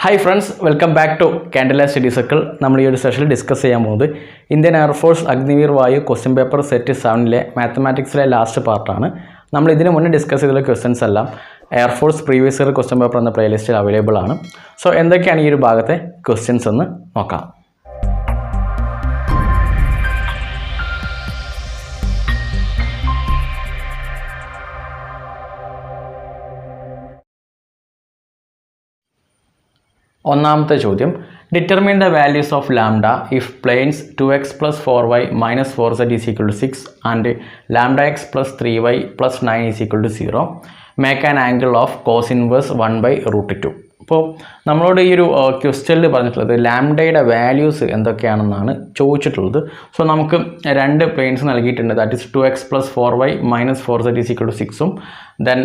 Hi friends, welcome back to Kandila study circle. നമ്മൾ ഈ ഒരു സെഷനിൽ ഡിസ്കസ് ചെയ്യാൻ പോകുന്നത് ഇന്ത്യൻ എയർഫോഴ്സ് അഗ്നിവീർ വായു ക്വസ്റ്റ്യൻ പേപ്പർ സെറ്റ് 7ലെ മാത്തമാറ്റിക്സിലെ ലാസ്റ്റ് പാർട്ടാണ്. നമ്മൾ ഇതിന് മുന്നേ ഡിസ്കസ് ചെയ്ത ക്വസ്റ്റ്യൻസ് എല്ലാം air force previous year question paper എന്ന പ്ലേലിസ്റ്റിൽ അവൈലബിൾ ആണ്. സോ എന്തൊക്കെയാണ് ഈ ഒരു ഭാഗത്തെ ക്വസ്റ്റ്യൻസ് എന്ന് നോക്കാം. ഒന്നാമത്തെ ചോദ്യം, determine the values of lambda if planes 2x plus 4y minus 4z is equal to 6 and lambda x plus 3y plus 9 is equal to 0. Make an angle of cos inverse 1 by root 2. അപ്പോൾ നമ്മളോട് ഈ ഒരു ക്വസ്റ്റ്യനിൽ പറഞ്ഞിട്ടുള്ളത് ലാംഡയുടെ values എന്തൊക്കെയാണെന്നാണ് ചോദിച്ചിട്ടുള്ളത്. So നമുക്ക് രണ്ട് പ്ലെയിൻസ് നൽകിയിട്ടുണ്ട്. That is 2x plus 4y minus 4z is equal to 6ഉം then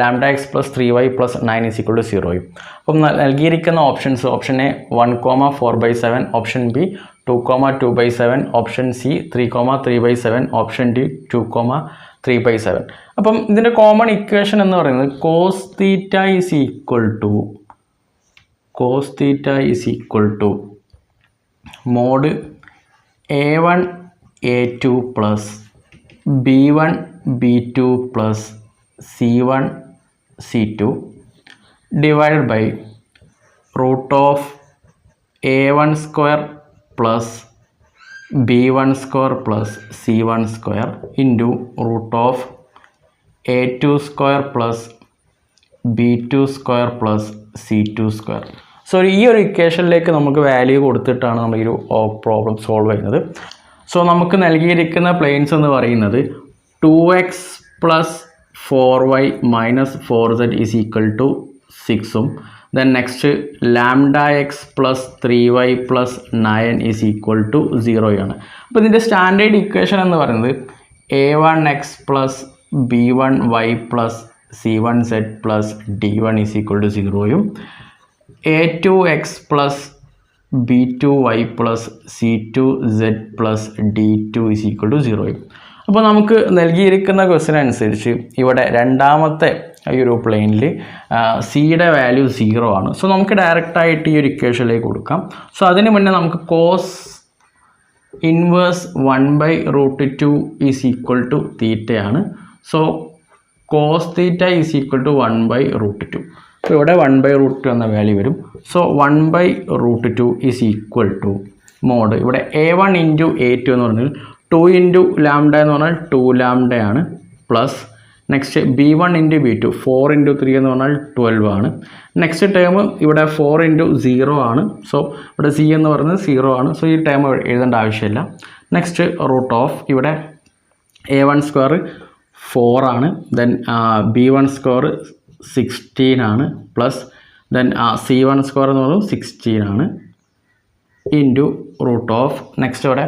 lambda x plus 3y plus 9 is equal to 0യും. അപ്പം നൽകിയിരിക്കുന്ന options option A 1,4/7, option B 2,2/7, option C 3,3/7, option D 2,3/7. അപ്പം ഇതിൻ്റെ കോമൺ ഇക്വേഷൻ എന്ന് പറയുന്നത് cos theta is equal to mod A1 A2 plus B1 B2 plus C1 C2 divided by root of A1 square plus B1 square plus C1 square into root of A2 square plus B2 square plus C2 square. So ഈ ഒരു ഇക്വേഷനിലേക്ക് നമുക്ക് value കൊടുത്തിട്ടാണ് നമ്മൾ ഈ ഒരു problem solve ചെയ്യുന്നത്. So നമുക്ക് നൽകിയിരിക്കുന്ന പ്ലെയിൻസ് എന്ന് പറയുന്നത് 2x plus 4y minus 4z is equal to 6ഉം then next lambda x plus 3y plus 9 is equal to 0യാണ്. അപ്പോൾ ഇതിൻ്റെ സ്റ്റാൻഡേർഡ് ഇക്വേഷൻ എന്ന് പറയുന്നത് A1x plus B1y plus C1z plus D1 is equal to 0യും A2x plus B2y plus C2z plus D2 is equal to 0യും. അപ്പോൾ നമുക്ക് നൽകിയിരിക്കുന്ന ക്വസ്റ്റ്യൻ അനുസരിച്ച് ഇവിടെ രണ്ടാമത്തെ ഈ ഒരു പ്ലെയിനിൽ സിയുടെ വാല്യൂ 0 ആണ്. സോ നമുക്ക് ഡയറക്റ്റായിട്ട് ഈ ഒരു ഇക്വേഷനിലേക്ക് കൊടുക്കാം. സോ അതിന് മുന്നേ നമുക്ക് cos inverse 1/√2 is equal to തീറ്റയാണ്. So cos theta is equal to 1/√2. അപ്പോൾ ഇവിടെ 1/√2 എന്ന വാല്യൂ വരും. So 1/√2 is equal to mod ഇവിടെ A1 ഇൻറ്റു A2 എന്ന് പറഞ്ഞാൽ 2 ഇൻറ്റു ലാംഡ എന്ന് പറഞ്ഞാൽ 2 ലാംഡയാണ് plus next B1 into B2 4 into 3 എന്ന് പറഞ്ഞാൽ 12 ആണ്. നെക്സ്റ്റ് ടേം ഇവിടെ 4 ഇൻറ്റു 0 ആണ്. സോ ഇവിടെ സി എന്ന് പറയുന്നത് 0 ആണ്. സോ ഈ ടേം എഴുതേണ്ട ആവശ്യമില്ല. നെക്സ്റ്റ് റൂട്ട് ഓഫ് ഇവിടെ A1 സ്ക്വയർ 4 ആണ്, ദെൻ B1 സ്ക്വയർ 16 ആണ് പ്ലസ് ദെൻ C1 സ്ക്വയർ എന്ന് പറയുന്നത് 16 ആണ് ഇൻറ്റു റൂട്ട് ഓഫ് നെക്സ്റ്റ് ഇവിടെ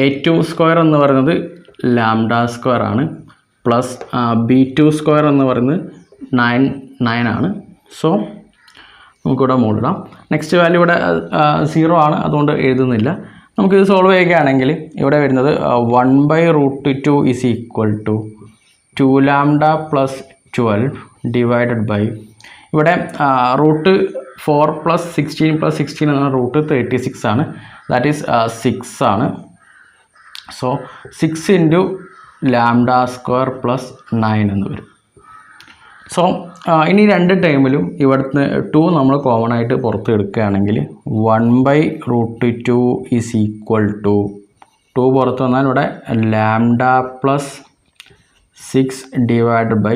A2 സ്ക്വയർ എന്ന് പറയുന്നത് ലാംഡ സ്ക്വയർ ആണ് പ്ലസ് B2 സ്ക്വയർ എന്ന് പറയുന്നത് 9 ആണ്. സോ നമുക്കിവിടെ മൂടിടാം. നെക്സ്റ്റ് വാല്യൂ ഇവിടെ 0 ആണ്, അതുകൊണ്ട് എഴുതുന്നില്ല. നമുക്കിത് സോൾവ് ചെയ്യുകയാണെങ്കിൽ ഇവിടെ വരുന്നത് 1/√2 is equal to 2 lambda plus 12 divided by ഇവിടെ റൂട്ട് 4 പ്ലസ് 16 പ്ലസ് 16 എന്ന റൂട്ട് 36 ആണ്. ദാറ്റ് ഈസ് 6 ആണ്. So 6 into lambda square plus 9 എന്ന് വരും. സോ ഇനി രണ്ട് ടൈമിലും ഇവിടുന്ന് 2 നമ്മൾ കോമൺ ആയിട്ട് പുറത്ത് എടുക്കുകയാണെങ്കിൽ 1/√2 ഈസ് ഈക്വൽ ടു 2 പുറത്ത് വന്നാൽ ഇവിടെ lambda plus 6 divided by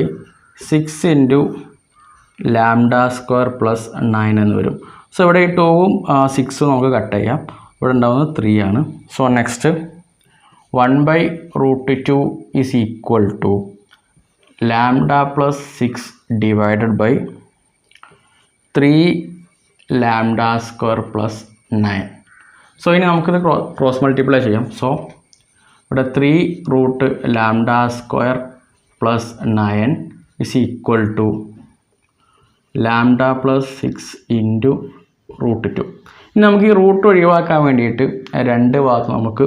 6 into lambda square plus 9 എന്ന് വരും. സോ ഇവിടെ ഈ 2ഉം 6ഉം നമുക്ക് കട്ട് ചെയ്യാം. ഇവിടെ ഉണ്ടാകുന്നത് 3 ആണ്. So next 1/√2 is equal to lambda plus 6 divided by 3 lambda square plus 9. So ഇനി നമുക്കിത് ക്രോസ് മൾട്ടിപ്ലൈ ചെയ്യാം. സോ ഇവിടെ 3 root lambda square plus 9 is equal to lambda plus 6 into √2. ഇനി നമുക്ക് ഈ റൂട്ട് ഒഴിവാക്കാൻ വേണ്ടിയിട്ട് രണ്ട് ഭാഗത്ത് നമുക്ക്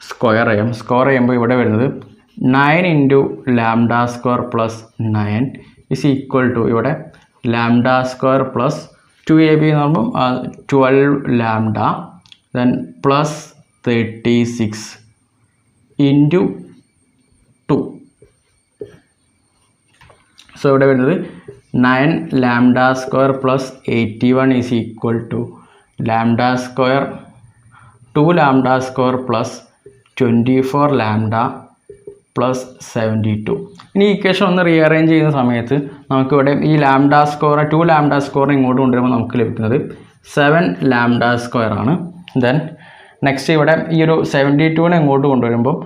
സ്ക്വയർ ചെയ്യാം. സ്ക്വയർ ചെയ്യുമ്പോൾ ഇവിടെ വരുന്നത് 9 into lambda square plus 9 is equal to ഇവിടെ ലാംഡ സ്ക്വയർ പ്ലസ് 2ab എന്ന് പറയുമ്പം 12 lambda then plus 36 into 2. So ഇവിടെ വരുന്നത് 9 lambda square plus 81 is equal to lambda square 2 lambda square plus 24 lambda plus 72. ഇനി ഇക്വേഷൻ ഒന്ന് റീഅറേഞ്ച് ചെയ്യുന്ന സമയത്ത് നമുക്കിവിടെ ഈ ലാംഡ സ്ക്വയർ 2 ലാംഡ സ്ക്വയർ ഇങ്ങോട്ട് കൊണ്ടുവരുമ്പോൾ നമുക്ക് ലഭിക്കുന്നത് 7 ലാംഡ സ്ക്വയർ ആണ്. ദെൻ നെക്സ്റ്റ് ഇവിടെ ഈ ഒരു 72നെ ഇങ്ങോട്ട് കൊണ്ടുവരുമ്പോൾ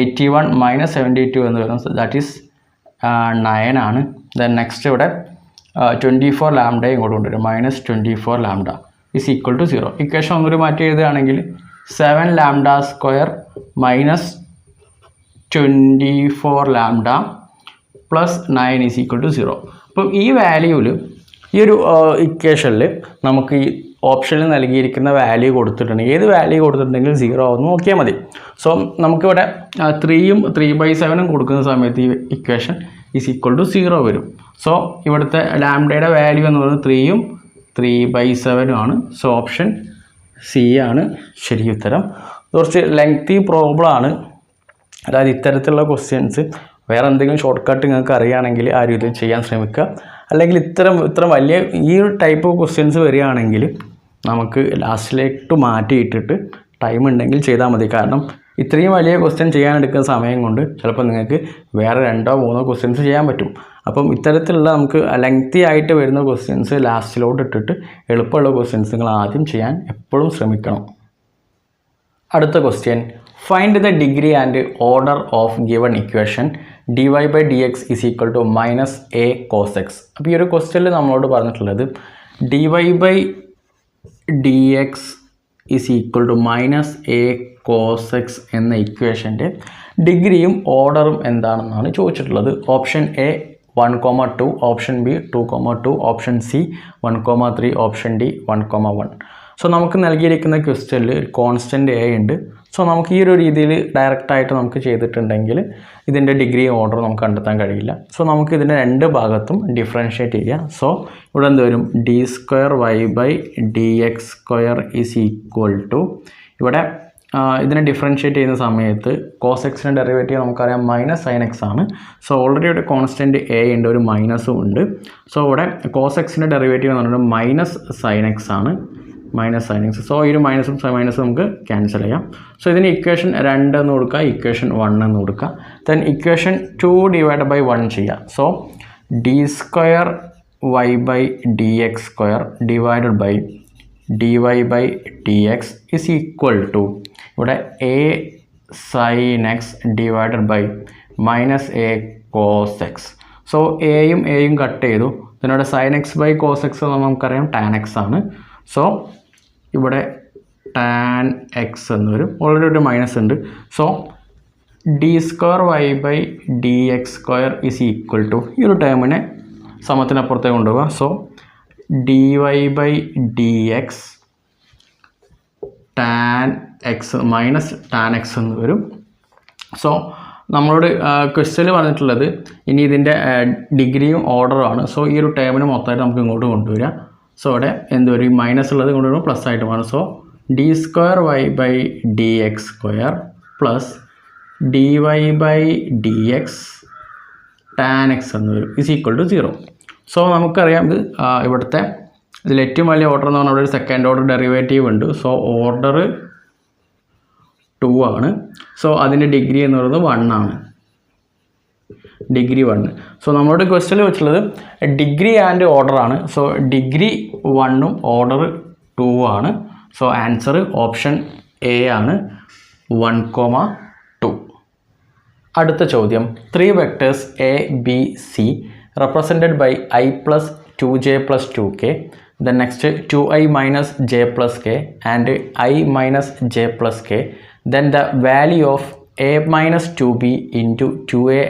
81 മൈനസ് 72 എന്ന് വരും, ദാറ്റ് ഈസ് 9 ആണ്. ദെൻ നെക്സ്റ്റ് ഇവിടെ 24 ലാംഡ ഇങ്ങോട്ട് കൊണ്ടുവരും, minus 24 lambda is equal to 0. Equation ഒന്നൊരു മാറ്റി എഴുതുകയാണെങ്കിൽ 7 lambda square minus 24 lambda plus 9 is equal to 0. അപ്പം ഈ വാല്യൂവിൽ ഈ ഒരു ഇക്വേഷനിൽ നമുക്ക് ഈ ഓപ്ഷനിൽ നൽകിയിരിക്കുന്ന വാല്യൂ കൊടുത്തിട്ടുണ്ടെങ്കിൽ ഏത് വാല്യൂ കൊടുത്തിട്ടുണ്ടെങ്കിൽ 0 ആവുമെന്ന് നോക്കിയാൽ മതി. സോ നമുക്കിവിടെ 3യും 3/7 കൊടുക്കുന്ന സമയത്ത് ഈ ഇക്വേഷൻ ഈസ് ഈക്വൽ ടു 0 വരും. സോ ഇവിടുത്തെ ലാംഡയുടെ വാല്യൂ എന്ന് പറയുന്നത് 3യും 3/7 ആണ്. സോ ഓപ്ഷൻ സി ആണ് ശരി ഉത്തരം. കുറച്ച് ലെങ്തി പ്രോബ്ലം ആണ്, അതായത് ഇത്തരത്തിലുള്ള ക്വസ്റ്റ്യൻസ് വേറെ എന്തെങ്കിലും ഷോർട്ട് കട്ട് നിങ്ങൾക്ക് അറിയുകയാണെങ്കിൽ ആ രീതിയിൽ ചെയ്യാൻ ശ്രമിക്കുക. അല്ലെങ്കിൽ ഇത്ര വലിയ ഈ ഒരു ടൈപ്പ് ഓഫ് ക്വസ്റ്റ്യൻസ് വരികയാണെങ്കിൽ നമുക്ക് ലാസ്റ്റിലേക്ക് മാറ്റിയിട്ടിട്ട് ടൈം ഉണ്ടെങ്കിൽ ചെയ്താൽ മതി. കാരണം ഇത്രയും വലിയ ക്വസ്റ്റ്യൻ ചെയ്യാനെടുക്കുന്ന സമയം കൊണ്ട് ചിലപ്പോൾ നിങ്ങൾക്ക് വേറെ 2-3 ക്വസ്റ്റ്യൻസ് ചെയ്യാൻ പറ്റും. അപ്പം ഇത്തരത്തിലുള്ള നമുക്ക് ലെങ്തി ആയിട്ട് വരുന്ന ക്വസ്റ്റ്യൻസ് ലാസ്റ്റിലോട്ട് ഇട്ടിട്ട് എളുപ്പമുള്ള ക്വസ്റ്റ്യൻസ് നിങ്ങൾ ആദ്യം ചെയ്യാൻ എപ്പോഴും ശ്രമിക്കണം. അടുത്ത question, find the degree and order of given equation dy by dx is equal to minus a cos x. അപ്പോൾ ഈ ഒരു ക്വസ്റ്റ്യനിൽ നമ്മളോട് പറഞ്ഞിട്ടുള്ളത് dy by dx is equal to minus a cos x എന്ന ഇക്വേഷൻ്റെ ഡിഗ്രിയും ഓർഡറും എന്താണെന്നാണ് ചോദിച്ചിട്ടുള്ളത്. Option A 1,2, option B 2,2, option C 1,3, option D 1,1. So നമുക്ക് നൽകിയിരിക്കുന്ന ക്വസ്റ്റ്യനിൽ കോൺസ്റ്റൻറ്റ് എ ഉണ്ട്. സോ നമുക്ക് ഈ ഒരു രീതിയിൽ ഡയറക്റ്റായിട്ട് നമുക്ക് ചെയ്തിട്ടുണ്ടെങ്കിൽ ഇതിൻ്റെ ഡിഗ്രി ഓർഡർ നമുക്ക് കണ്ടെത്താൻ കഴിയില്ല. സോ നമുക്ക് ഇതിൻ്റെ 2 ഭാഗത്തും ഡിഫറൻഷ്യേറ്റ് ചെയ്യാം. സോ ഇവിടെ എന്ത് വരും, d square y by d x square is equal to, ഇവിടെ ഇതിനെ ഡിഫറൻഷ്യേറ്റ് ചെയ്യുന്ന സമയത്ത് കോസ് എക്സിൻ്റെ ഡെറിവേറ്റീവ് നമുക്കറിയാം മൈനസ് സൈൻ എക്സ് ആണ്. സോ ഓൾറെഡി ഇവിടെ കോൺസ്റ്റൻറ്റ് എ ഉണ്ട്, ഒരു മൈനസും ഉണ്ട്. സോ ഇവിടെ കോസ് എക്സിൻ്റെ ഡെറിവേറ്റീവ് എന്ന് പറഞ്ഞാൽ മൈനസ് സൈൻ എക്സ് ആണ്, മൈനസ് സൈൻ എക്സ്. സോ ഈ ഒരു മൈനസും നമുക്ക് ക്യാൻസൽ ചെയ്യാം. സോ ഇതിന് ഇക്വേഷൻ 2 എന്ന് കൊടുക്കുക, ഇക്വേഷൻ 1 എന്ന് കൊടുക്കുക. ദെൻ ഇക്വേഷൻ 2 ഡിവൈഡ് ബൈ 1 ചെയ്യുക. So d square y by d x square divided by dy by d x is equal to, ഇവിടെ a sine x divided by minus a cos x. So എയും cut ചെയ്തു. ഇതിനോട് sine x by cos x നമുക്കറിയാം tan x ആണ്. So ഇവിടെ tan x എന്ന് വരും, already ഒരു മൈനസ് ഉണ്ട്. So d square y by d x square is equal to, ഈ ഒരു ടേമിനെ സമത്തിനപ്പുറത്തേക്ക് കൊണ്ടുപോകുക. So d y by d x tan x minus tan x എന്ന് വരും. സോ നമ്മളോട് ക്വസ്റ്റ്യനിൽ പറഞ്ഞിട്ടുള്ളത് ഇനി ഇതിൻ്റെ ഡിഗ്രിയും ഓർഡറും ആണ്. സോ ഈ ഒരു ടേമിന് മൊത്തമായിട്ട് നമുക്ക് ഇങ്ങോട്ട് കൊണ്ടുവരാം. സോ ഇവിടെ എന്ത് വരും, മൈനസ് ഉള്ളത് കൊണ്ടുവരുമ്പോൾ പ്ലസ് ആയിട്ട് വേണം. So d square y by d x square plus d y by d x tan x എന്ന് വരും ഇസ് ഈക്വൽ ടു 0. സോ നമുക്കറിയാം ഇത് ഇവിടുത്തെ ഇതിൽ ഏറ്റവും വലിയ ഓർഡർ എന്ന് പറഞ്ഞാൽ ഇവിടെ ഒരു സെക്കൻഡ് ഓർഡർ ഡെറിവേറ്റീവ് ഉണ്ട്. സോ ഓർഡർ 2 ആണ്. സോ അതിൻ്റെ ഡിഗ്രി എന്ന് പറയുന്നത് 1 ആണ്, ഡിഗ്രി 1. സോ നമ്മളോട് ക്വസ്റ്റ്യനിൽ വെച്ചുള്ളത് ഡിഗ്രി ആൻഡ് ഓർഡർ ആണ്. സോ ഡിഗ്രി 1ഉം ഓർഡർ 2 ആണ്. സോ ആൻസർ ഓപ്ഷൻ എ ആണ്, 1,2. അടുത്ത ചോദ്യം, 3 vectors A B C represented by I plus 2j plus 2k, then next 2i minus j plus k and I minus j plus k, then the value of a minus 2b into 2a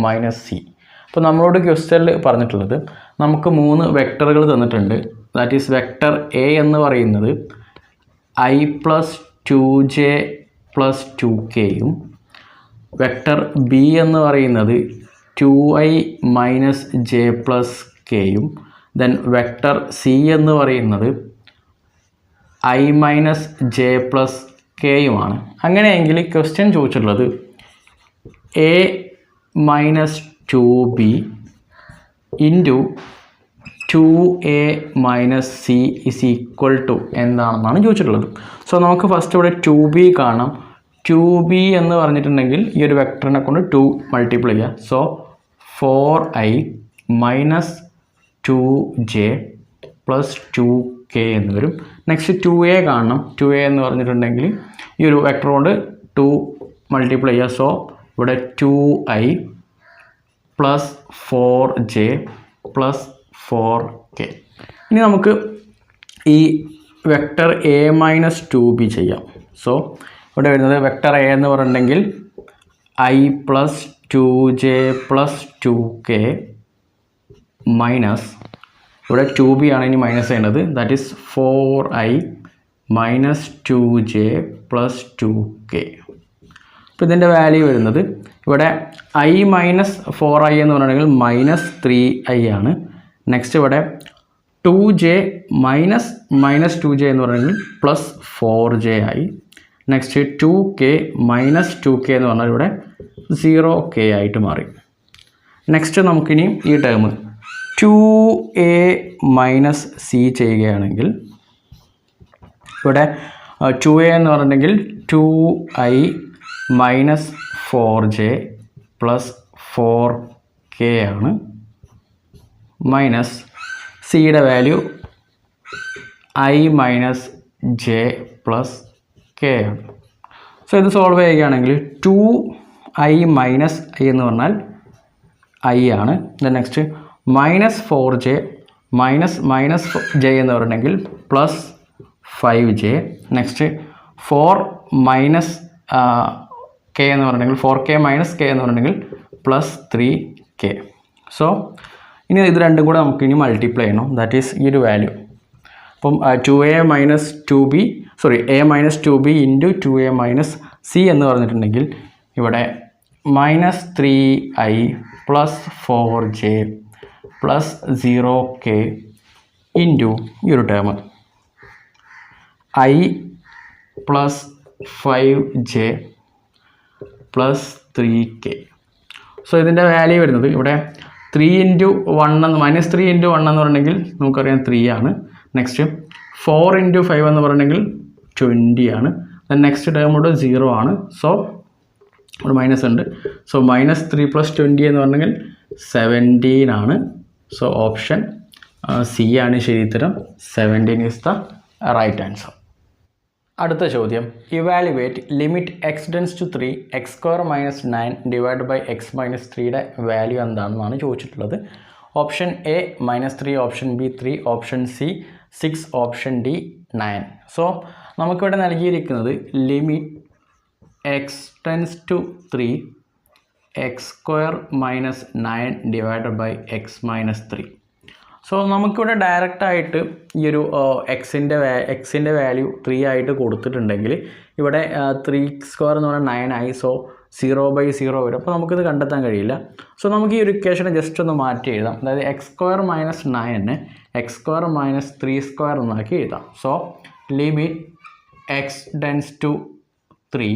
minus c. അപ്പോൾ നമ്മളോട് ക്വസ്റ്റ്യനിൽ പറഞ്ഞിട്ടുള്ളത് നമുക്ക് 3 വെക്ടറുകൾ തന്നിട്ടുണ്ട്. That is vector A എന്ന് പറയുന്നത് I plus 2j plus 2kയും വെക്ടർ ബി എന്ന് പറയുന്നത് 2i മൈനസ് ജെ പ്ലസ് കെയും ദെൻ വെക്ടർ സി എന്ന് പറയുന്നത് I മൈനസ് ജെ പ്ലസ് കെയുമാണ്. അങ്ങനെയെങ്കിൽ ക്വസ്റ്റ്യൻ ചോദിച്ചിട്ടുള്ളത് a minus 2b into 2a minus c is equal to എന്താണെന്നാണ് ചോദിച്ചിട്ടുള്ളത്. സോ നമുക്ക് ഫസ്റ്റ് ഇവിടെ 2b കാണാം. 2b എന്ന് പറഞ്ഞിട്ടുണ്ടെങ്കിൽ ഈ ഒരു വെക്ടറിനെ കൊണ്ട് 2 മൾട്ടിപ്ലൈ ചെയ്യുക. So 4i minus 2j plus 2k എന്ന് വരും. നെക്സ്റ്റ് 2a കാണണം. 2a എന്ന് പറഞ്ഞിട്ടുണ്ടെങ്കിൽ ഈ ഒരു വെക്ടർ കൊണ്ട് 2 മൾട്ടിപ്ലൈ ചെയ്യുക. സോ ഇവിടെ 2i plus 4j plus 4k. ഇനി നമുക്ക് ഈ വെക്ടർ എ മൈനസ് 2b ചെയ്യാം. സോ ഇവിടെ വരുന്നത് വെക്ടർ എ എന്ന് പറഞ്ഞിട്ടുണ്ടെങ്കിൽ i plus 2j plus 2k minus ഇവിടെ 2b ആണ് ഇനി മൈനസ് ചെയ്യേണ്ടത്. That is 4i minus 2j plus 2k. അപ്പോൾ ഇതിൻ്റെ വാല്യൂ വരുന്നത് ഇവിടെ i മൈനസ് 4i എന്ന് പറഞ്ഞിട്ടുണ്ടെങ്കിൽ മൈനസ് 3i ആണ്. നെക്സ്റ്റ് ഇവിടെ 2j മൈനസ് 2j എന്ന് പറഞ്ഞിട്ടുണ്ടെങ്കിൽ പ്ലസ് 4j ആയി. നെക്സ്റ്റ് 2k മൈനസ് 2k എന്ന് പറഞ്ഞാൽ ഇവിടെ 0k ആയിട്ട് മാറി. നെക്സ്റ്റ് നമുക്കിനി ഈ ടേം 2a മൈനസ് സി ചെയ്യുകയാണെങ്കിൽ ഇവിടെ 2a എന്ന് പറഞ്ഞിട്ടുണ്ടെങ്കിൽ 2i minus 4j plus 4k ആണ് മൈനസ് സിയുടെ value i minus j plus k ആണ്. സോ ഇത് സോൾവ് ചെയ്യുകയാണെങ്കിൽ 2i മൈനസ് i എന്ന് പറഞ്ഞാൽ i ആണ്. Then next minus 4j minus j എന്ന് പറഞ്ഞിട്ടുണ്ടെങ്കിൽ plus 5j. Next 4 minus k എന്ന് പറഞ്ഞിട്ടുണ്ടെങ്കിൽ 4k മൈനസ് k എന്ന് പറഞ്ഞിട്ടുണ്ടെങ്കിൽ പ്ലസ് 3k. സോ ഇനി ഇത് രണ്ടും കൂടെ നമുക്ക് ഇനി മൾട്ടിപ്ലൈ ചെയ്യണം. ദാറ്റ് ഈസ് ഈ ഒരു വാല്യൂ. അപ്പം a minus 2b into 2a minus C എന്ന് പറഞ്ഞിട്ടുണ്ടെങ്കിൽ ഇവിടെ minus 3i plus 4j plus 0k into ഈ ഒരു term i plus 5j plus 3k. So ഇതിൻ്റെ വാല്യൂ വരുന്നത് ഇവിടെ 3 ഇൻറ്റു 1 എന്ന് മൈനസ് 3 ഇൻറ്റു 1 എന്ന് പറഞ്ഞിട്ടുണ്ടെങ്കിൽ നമുക്കറിയാം 3 ആണ്. നെക്സ്റ്റ് 4 ഇൻറ്റു 5 എന്ന് പറഞ്ഞിട്ടുണ്ടെങ്കിൽ 20 ആണ്. ദെൻ നെക്സ്റ്റ് ടേം ഇവിടെ 0 ആണ്. സോ ഇവിടെ മൈനസ് ഉണ്ട്. സോ മൈനസ് 3 പ്ലസ് 20 എന്ന് പറഞ്ഞെങ്കിൽ 17 ആണ്. സോ ഓപ്ഷൻ സി ആണ് ശരി ഉത്തരം. 17 ഈസ് ദ റൈറ്റ് ആൻസർ. അടുത്ത ചോദ്യം, evaluate limit x tends to 3 x square minus 9 divide by x minus 3യുടെ വാല്യൂ എന്താണെന്നാണ് ചോദിച്ചിട്ടുള്ളത്. Option A -3, option B 3, option C 6, option D 9. So നമുക്കിവിടെ നൽകിയിരിക്കുന്നത് limit x tends to 3 x square minus 9 divide by x minus 3. So നമുക്കിവിടെ ഡയറക്റ്റായിട്ട് ഈ ഒരു എക്സിൻ്റെ വാല്യൂ 3 ആയിട്ട് കൊടുത്തിട്ടുണ്ടെങ്കിൽ ഇവിടെ 3 സ്ക്വയർ എന്ന് പറഞ്ഞാൽ 9 ആയി. സോ 0/0 വരും. അപ്പോൾ നമുക്കിത് കണ്ടെത്താൻ കഴിയില്ല. സോ നമുക്ക് ഈ ഒരു ഇക്വേഷനെ ജസ്റ്റ് ഒന്ന് മാറ്റി എഴുതാം. അതായത് x square minus 9 x square minus 3 square എന്നാക്കി എഴുതാം. So limit x tends to 3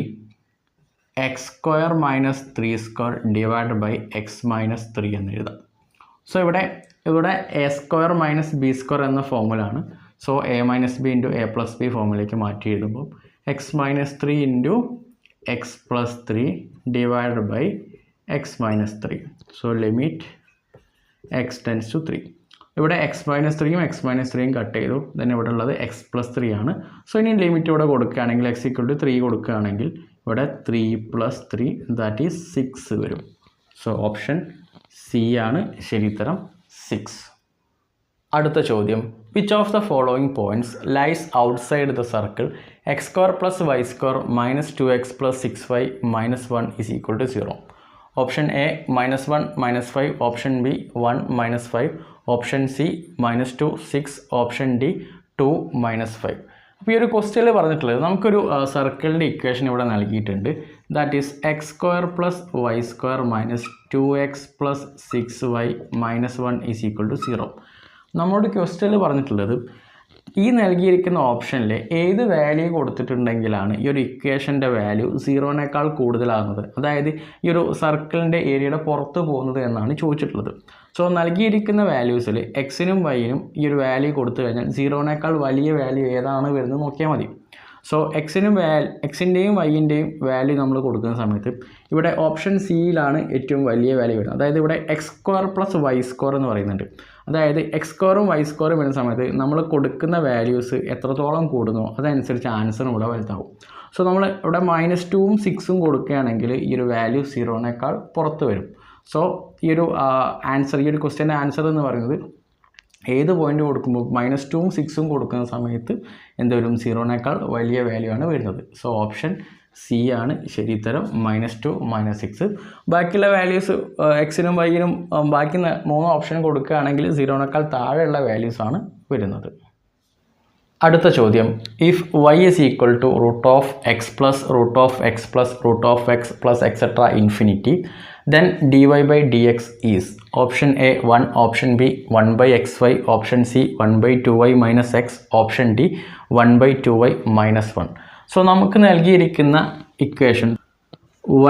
x square minus 3 square divide by x minus 3 എന്ന് എഴുതാം. സോ ഇവിടെ a square minus b square എന്ന ഫോമുലാണ്. So a minus b into a plus b ഫോമിലേക്ക് മാറ്റി എഴുതുമ്പോൾ x minus 3 into x plus 3 divide by x minus 3. So limit x tends to 3. ഇവിടെ x minus 3യും എക്സ് മൈനസ് 3യും cut ചെയ്തു. then ഇവിടെ ഉള്ളത് എക്സ് പ്ലസ് 3 ആണ്. സോ ഇനി ലിമിറ്റ് ഇവിടെ കൊടുക്കുകയാണെങ്കിൽ എക്സ് ഈക്വൽ ടു 3 കൊടുക്കുകയാണെങ്കിൽ ഇവിടെ 3 പ്ലസ് 3 ദാറ്റ് ഈസ് 6 വരും. സോ ഓപ്ഷൻ സി ആണ് ശരി ഉത്തരം 6. അടുത്ത ചോദ്യം, which of the following points lies outside the circle x square plus y square minus 2x plus 6y minus 1 is equal to 0. Option A -1 -5, option B 1 -5, option C -2 6, option D 2 -5. അപ്പോൾ ഈ ഒരു ക്വസ്റ്റ്യനിൽ പറഞ്ഞിട്ടുള്ളത് നമുക്കൊരു സർക്കിളിൻ്റെ ഇക്വേഷൻ ഇവിടെ നൽകിയിട്ടുണ്ട്. That is x square plus y square minus 2x plus 6y minus 1 is equal to 0. നമ്മളോട് ക്വസ്റ്റ്യനിൽ പറഞ്ഞിട്ടുള്ളത് ഈ നൽകിയിരിക്കുന്ന ഓപ്ഷനിൽ ഏത് വാല്യൂ കൊടുത്തിട്ടുണ്ടെങ്കിലാണ് ഈ ഒരു ഇക്വേഷൻ്റെ വാല്യൂ 0-നേക്കാൾ കൂടുതലാകുന്നത്, അതായത് ഈ ഒരു സർക്കിളിൻ്റെ ഏരിയയുടെ പുറത്ത് പോകുന്നത് എന്നാണ് ചോദിച്ചിട്ടുള്ളത്. സോ നൽകിയിരിക്കുന്ന വാല്യൂസിൽ എക്സിനും വൈനും ഈ ഒരു വാല്യൂ കൊടുത്തു കഴിഞ്ഞാൽ 0-നേക്കാൾ വലിയ വാല്യൂ ഏതാണ് വരുന്നത് നോക്കിയാൽ മതി. സോ എക്സിൻ്റെയും വൈൻ്റെയും വാല്യൂ നമ്മൾ കൊടുക്കുന്ന സമയത്ത് ഇവിടെ ഓപ്ഷൻ സിയിലാണ് ഏറ്റവും വലിയ വാല്യൂ വരുന്നത്. അതായത് ഇവിടെ x² + y² എന്ന് പറയുന്നുണ്ട്. അതായത് x² y² വരുന്ന സമയത്ത് നമ്മൾ കൊടുക്കുന്ന വാല്യൂസ് എത്രത്തോളം കൂടുന്നോ അതനുസരിച്ച് ആൻസറും ഇവിടെ വലുതാവും. സോ നമ്മൾ ഇവിടെ -2ഉം 6ഉം കൊടുക്കുകയാണെങ്കിൽ ഈ ഒരു വാല്യൂ 0-നേക്കാൾ പുറത്ത് വരും. സോ ഈ ഒരു ആൻസർ, ഈ ഒരു ക്വസ്റ്റ്യൻ്റെ ആൻസർ എന്ന് പറയുന്നത് ഏത് പോയിന്റ് കൊടുക്കുമ്പോൾ -2ഉം 6ഉം കൊടുക്കുന്ന സമയത്ത് എന്തുവരും, 0-നേക്കാൾ വലിയ വാല്യൂ ആണ് വരുന്നത്. സോ ഓപ്ഷൻ സി ആണ് ശരി ഉത്തരം, -2 -6. ബാക്കിയുള്ള വാല്യൂസ് എക്സിനും വൈനും ബാക്കി 3 ഓപ്ഷൻ കൊടുക്കുകയാണെങ്കിൽ 0-നേക്കാൾ താഴെയുള്ള വാല്യൂസ് ആണ് വരുന്നത്. അടുത്ത ചോദ്യം, if y is equal to √(x + √(x + √(x + etc. infinity, then dy by dx is option A 1, option B 1/xy, option C 1/2y - x, option D 1/2y - 1. So നമുക്ക് നൽകിയിരിക്കുന്ന equation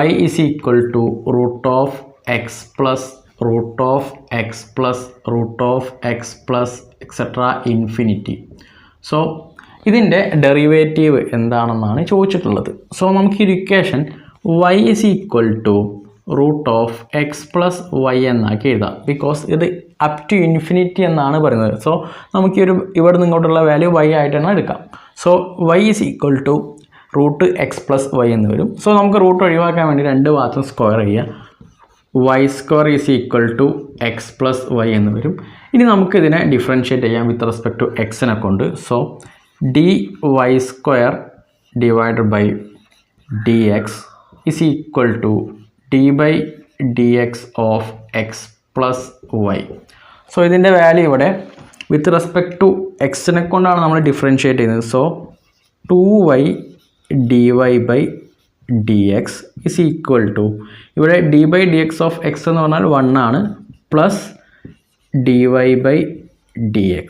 y is equal to √(x + √(x + √(x + etc. infinity. So ഇതിൻ്റെ derivative എന്താണെന്നാണ് ചോദിച്ചിട്ടുള്ളത്. So നമുക്ക് ഈ equation y is equal to √(x + y എന്നാക്കി എഴുതാം, because ഇത് അപ് ടു ഇൻഫിനിറ്റി എന്നാണ് പറയുന്നത്. സോ നമുക്ക് ഇവിടെ നിങ്ങോട്ടുള്ള വാല്യൂ y ആയിട്ടാണ് എടുക്കാം. So y is equal to √(x + y എന്ന് വരും. സോ നമുക്ക് റൂട്ട് ഒഴിവാക്കാൻ വേണ്ടി രണ്ട് ഭാഗത്തും സ്ക്വയർ ചെയ്യുക, y² is equal to x + y എന്ന് വരും. ഇനി നമുക്ക് ഇതിനെ ഡിഫറൻഷ്യേറ്റ് ചെയ്യാം വിത്ത് റെസ്പെക്ട് ടു എക്സിനെ കൊണ്ട്. So dy² divided by dx is equal to d/dx of x + y. So ഇതിൻ്റെ വാല്യൂ ഇവിടെ വിത്ത് റെസ്പെക്ട് ടു എക്സിനെ കൊണ്ടാണ് നമ്മൾ ഡിഫറൻഷ്യേറ്റ് ചെയ്യുന്നത്. So 2y dy/dx is equal to, ഇവിടെ d/dx of x എന്ന് പറഞ്ഞാൽ 1 ആണ്, പ്ലസ് dy/dx.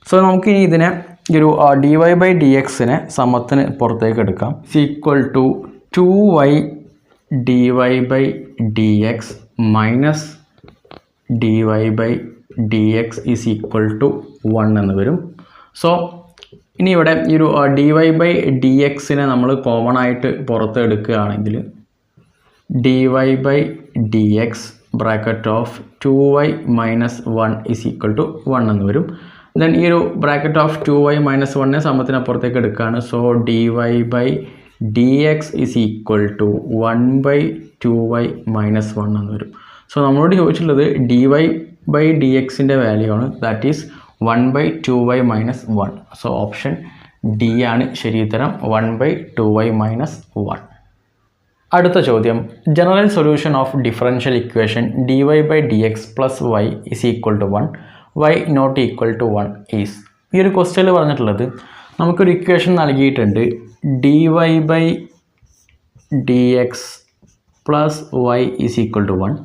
സോ നമുക്കിനി ഇതിനെ ഒരു dy/dxനെ സമത്തിന് പുറത്തേക്ക് എടുക്കാം. is equal to 2y dy/dx minus dy/dx is equal to 1 എന്ന് വരും. സോ ഇനി ഇവിടെ ഈ ഒരു dy/dxനെ നമ്മൾ കോമൺ ആയിട്ട് പുറത്ത് എടുക്കുകയാണെങ്കിൽ dy/dx bracket of 2y - 1 is equal to 1 എന്ന് വരും. ദെൻ ഈ ഒരു ബ്രാക്കറ്റ് ഓഫ് 2y - 1നെ സമത്തിനപ്പുറത്തേക്ക് എടുക്കുകയാണ്. So dy/dx is equal to 1/2y - 1 എന്ന് വരും. സോ നമ്മളോട് ചോദിച്ചിട്ടുള്ളത് dy/dxൻ്റെ വാല്യൂ ആണ്, that is 1/2y - 1. So option D ആണ് ശരി ഉത്തരം, 1/2y - 1. അടുത്ത ചോദ്യം, general solution of differential equation dy/dx + y is equal to 1, y not equal to 1 is. ഈ ഒരു ക്വസ്റ്റ്യനിൽ പറഞ്ഞിട്ടുള്ളത് നമുക്കൊരു ഇക്വേഷൻ നൽകിയിട്ടുണ്ട്, dy/dx + y is equal to 1.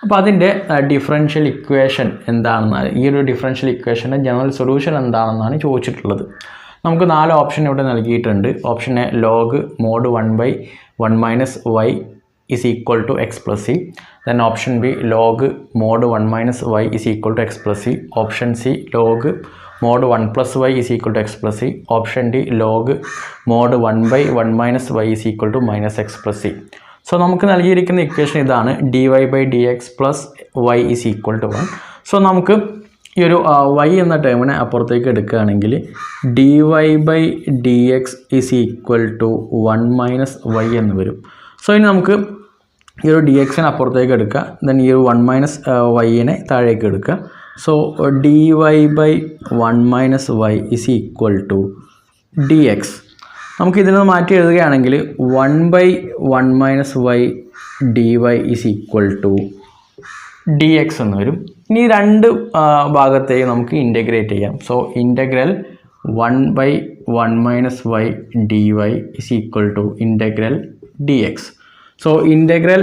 അപ്പോൾ അതിൻ്റെ ഡിഫറൻഷ്യൽ ഇക്വേഷൻ എന്താണെന്നാണ്, ഈ ഒരു ഡിഫറൻഷ്യൽ ഇക്വേഷൻ്റെ ജനറൽ സൊല്യൂഷൻ എന്താണെന്നാണ് ചോദിച്ചിട്ടുള്ളത്. നമുക്ക് 4 ഓപ്ഷൻ ഇവിടെ നൽകിയിട്ടുണ്ട്. Option A log mode 1/1 - y is equal to x + c. Then option B log mod 1 - y is equal to x + c. Option C log mod 1 + y is equal to x + c. Option D log mod 1/1 - y is equal to -x + c. So നമുക്ക് നൽകിയിരിക്കുന്ന equation ഇതാണ്, dy/dx + y is equal to 1. So നമുക്ക് ഈ ഒരു y എന്ന ടേമിനെ അപ്പുറത്തേക്ക് എടുക്കുകയാണെങ്കിൽ dy/dx is equal to 1 - y എന്ന് വരും. സോ ഇനി നമുക്ക് ഈ ഒരു dxനെ അപ്പുറത്തേക്ക് എടുക്കുക, ദെൻ ഈ ഒരു 1 - yനെ താഴേക്ക് എടുക്കുക. So dy/1 - y is equal to dx. നമുക്ക് ഇതിനെ മാറ്റി എഴുതുകയാണെങ്കിൽ 1/1 - y dy is equal to dx എന്ന് വരും. ഇനി രണ്ട് ഭാഗത്തെയും നമുക്ക് ഇൻ്റഗ്രേറ്റ് ചെയ്യാം. So integral 1/1 - y dy is equal to integral dx. So integral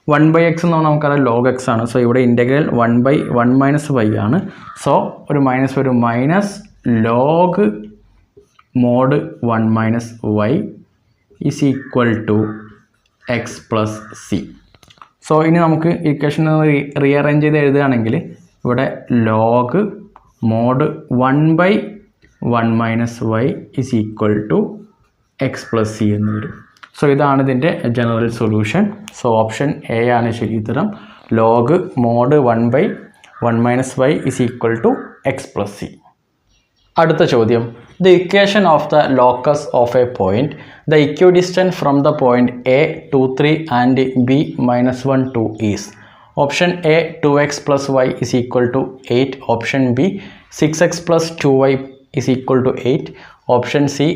1/x എന്ന് പറഞ്ഞാൽ നമുക്കറിയാം log x ആണ്. സോ ഇവിടെ ഇൻ്റഗ്രൽ 1/1 - y ആണ്. സോ ഒരു മൈനസ് വരും, minus log mod 1 - y is equal to x plus c. So ഇനി നമുക്ക് ഇക്വേഷൻ റീഅറേഞ്ച് ചെയ്ത് എഴുതുകയാണെങ്കിൽ ഇവിടെ log mod 1/1 - y is equal to x plus c എന്ന് വരും. സോ ഇതാണ് ഇതിൻ്റെ general solution. So option A ആണ് ശരി ഉത്തരം. log mod 1/1 - y is equal to x plus c. അടുത്ത ചോദ്യം, the equation of the locus of a point, the equidistant from the point A 2, 3 and B -1, 2 is option A 2x plus y is equal to 8, option B 6x plus 2y is equal to 8, option C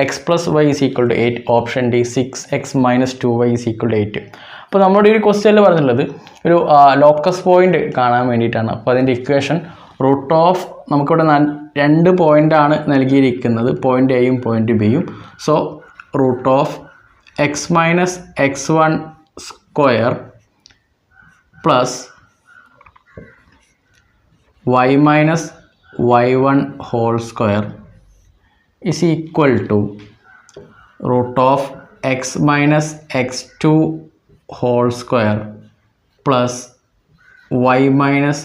x plus y is equal to 8, option D 6x minus 2y is equal to 8. അപ്പോൾ നമ്മുടെ ഈ ക്വസ്റ്റ്യനിൽ പറഞ്ഞിട്ടുള്ളത് ഒരു locus point കാണാൻ വേണ്ടിയിട്ടാണ്. അപ്പോൾ അതിൻ്റെ ഇക്വേഷൻ റൂട്ട് ഓഫ് നമുക്കിവിടെ 2 പോയിൻ്റാണ് നൽകിയിരിക്കുന്നത്, പോയിൻ്റ് എയും പോയിൻ്റ് ബിയും. So root of x minus x1 square plus y minus y1 whole square is equal to root of x minus x2 whole square plus y minus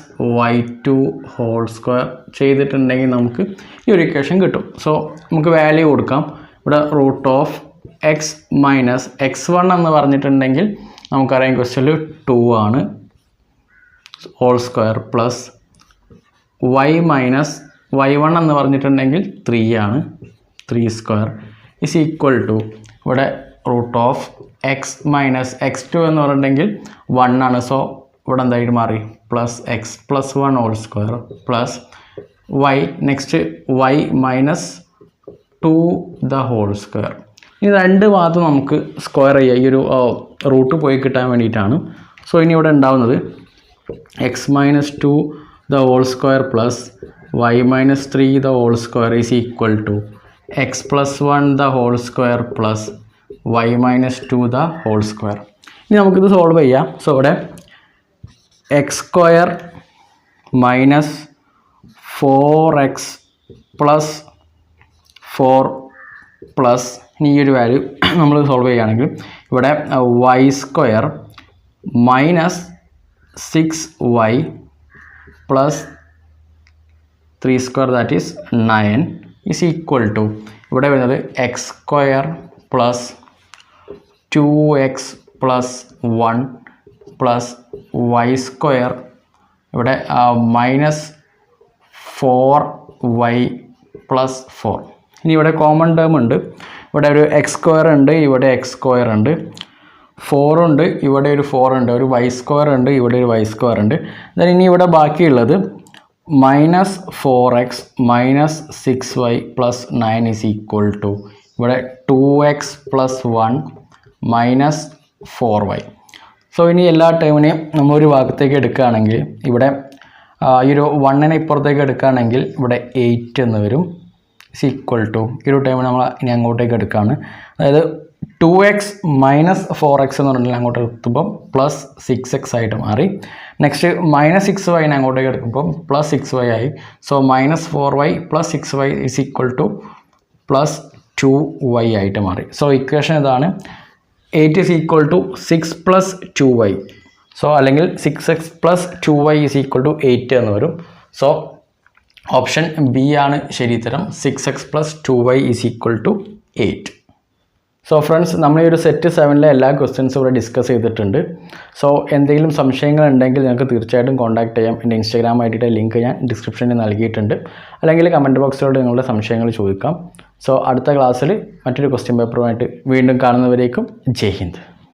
y2 whole square ചെയ്തിട്ടുണ്ടെങ്കിൽ നമുക്ക് ഈ ഒരു equation കിട്ടും. So നമുക്ക് value കൊടുക്കാം. ഇവിടെ root of x minus x1 എന്ന് പറഞ്ഞിട്ടുണ്ടെങ്കിൽ നമുക്കറിയാം ക്വസ്റ്റ്യനിൽ 2 ആണ് whole square plus y minus y1 എന്ന് പറഞ്ഞിട്ടുണ്ടെങ്കിൽ 3 ആണ്, 3 സ്ക്വയർ ഇസ് ഈക്വൽ ടു ഇവിടെ root of x minus x2 എന്ന് പറഞ്ഞിട്ടുണ്ടെങ്കിൽ 1 ആണ്. സോ ഇവിടെ എന്തായിട്ട് മാറി plus x plus 1 whole square plus y next y minus 2 the whole square. ഇനി 2 ഭാഗത്തും നമുക്ക് സ്ക്വയർ ചെയ്യുക, ഈ ഒരു റൂട്ട് പോയി കിട്ടാൻ വേണ്ടിയിട്ടാണ്. സോ ഇനി ഇവിടെ ഉണ്ടാവുന്നത് x minus 2 the whole square plus y minus 3 the whole square is equal to x plus 1 the whole square plus y minus 2 the whole square. ഇനി നമുക്കിത് സോൾവ് ചെയ്യാം. സോ ഇവിടെ x square minus 4x plus 4 plus ഇനി ഈ ഒരു value നമ്മൾ solve ചെയ്യുകയാണെങ്കിൽ ഇവിടെ y square minus 6y plus 3 square that is 9 is equal to ഇവിടെ വരുന്നത് x square plus 2x plus 1 plus y square ഇവിടെ മൈനസ് 4y പ്ലസ് 4. ഇനി ഇവിടെ കോമൺ ടേം ഉണ്ട്, ഇവിടെ ഒരു എക്സ് സ്ക്വയർ ഉണ്ട്, ഇവിടെ എക്സ് സ്ക്വയർ ഉണ്ട്, 4 ഉണ്ട്, ഇവിടെ ഒരു 4 ഉണ്ട്, ഒരു y സ്ക്വയർ ഉണ്ട്, ഇവിടെ ഒരു y സ്ക്വയർ ഉണ്ട്. ദെൻ ഇനി ഇവിടെ ബാക്കിയുള്ളത് minus 4x minus 6y plus 9 is equal to ഇവിടെ 2x plus 1 minus 4y. So ഇനി എല്ലാ ടേമിനെയും നമ്മളൊരു ഭാഗത്തേക്ക് എടുക്കുകയാണെങ്കിൽ ഇവിടെ ഈ ഒരു 1നെ ഇപ്പുറത്തേക്ക് എടുക്കുകയാണെങ്കിൽ ഇവിടെ 8 എന്ന് വരും ഈസ് ഈക്വൽ ടു ഈ ഒരു ടേമിനെ നമ്മൾ ഇനി അങ്ങോട്ടേക്ക് എടുക്കുകയാണ്. അതായത് 2x മൈനസ് 4x എന്ന് പറഞ്ഞാൽ അങ്ങോട്ട് എത്തുമ്പം പ്ലസ് 6x ആയിട്ട് മാറി. നെക്സ്റ്റ് മൈനസ് 6y അങ്ങോട്ടേക്ക് എടുക്കുമ്പം പ്ലസ് 6y ആയി. So minus 4y plus 6y is equal to plus 2y ആയിട്ട് മാറി. സോ ഇക്വേഷൻ ഇതാണ്, 8 is equal to 6 plus 2y. So അല്ലെങ്കിൽ 6x plus 2y is equal to 8 എന്ന് വരും. സോ ഓപ്ഷൻ ബി ആണ് ശരി ഉത്തരം, 6x plus 2y is equal to 8. So friends, നമ്മൾ ഈ ഒരു സെറ്റ് 7ലെ എല്ലാ ക്വസ്റ്റ്യൻസും ഇവിടെ ഡിസ്കസ് ചെയ്തിട്ടുണ്ട്. സോ എന്തെങ്കിലും സംശയങ്ങളുണ്ടെങ്കിൽ നിങ്ങൾക്ക് തീർച്ചയായിട്ടും കോൺടാക്ട് ചെയ്യാം. എൻ്റെ ഇൻസ്റ്റാഗ്രാം ഐഡിയുടെ ലിങ്ക് ഞാൻ ഡിസ്ക്രിപ്ഷനിൽ നൽകിയിട്ടുണ്ട്, അല്ലെങ്കിൽ കമൻറ്റ് ബോക്സിലൂടെ നിങ്ങളുടെ സംശയങ്ങൾ ചോദിക്കാം. സോ അടുത്ത ക്ലാസ്സിൽ മറ്റൊരു ക്വസ്റ്റ്യൻ പേപ്പറുമായിട്ട് വീണ്ടും കാണുന്നവരേക്കും ജയ് ഹിന്ദ്.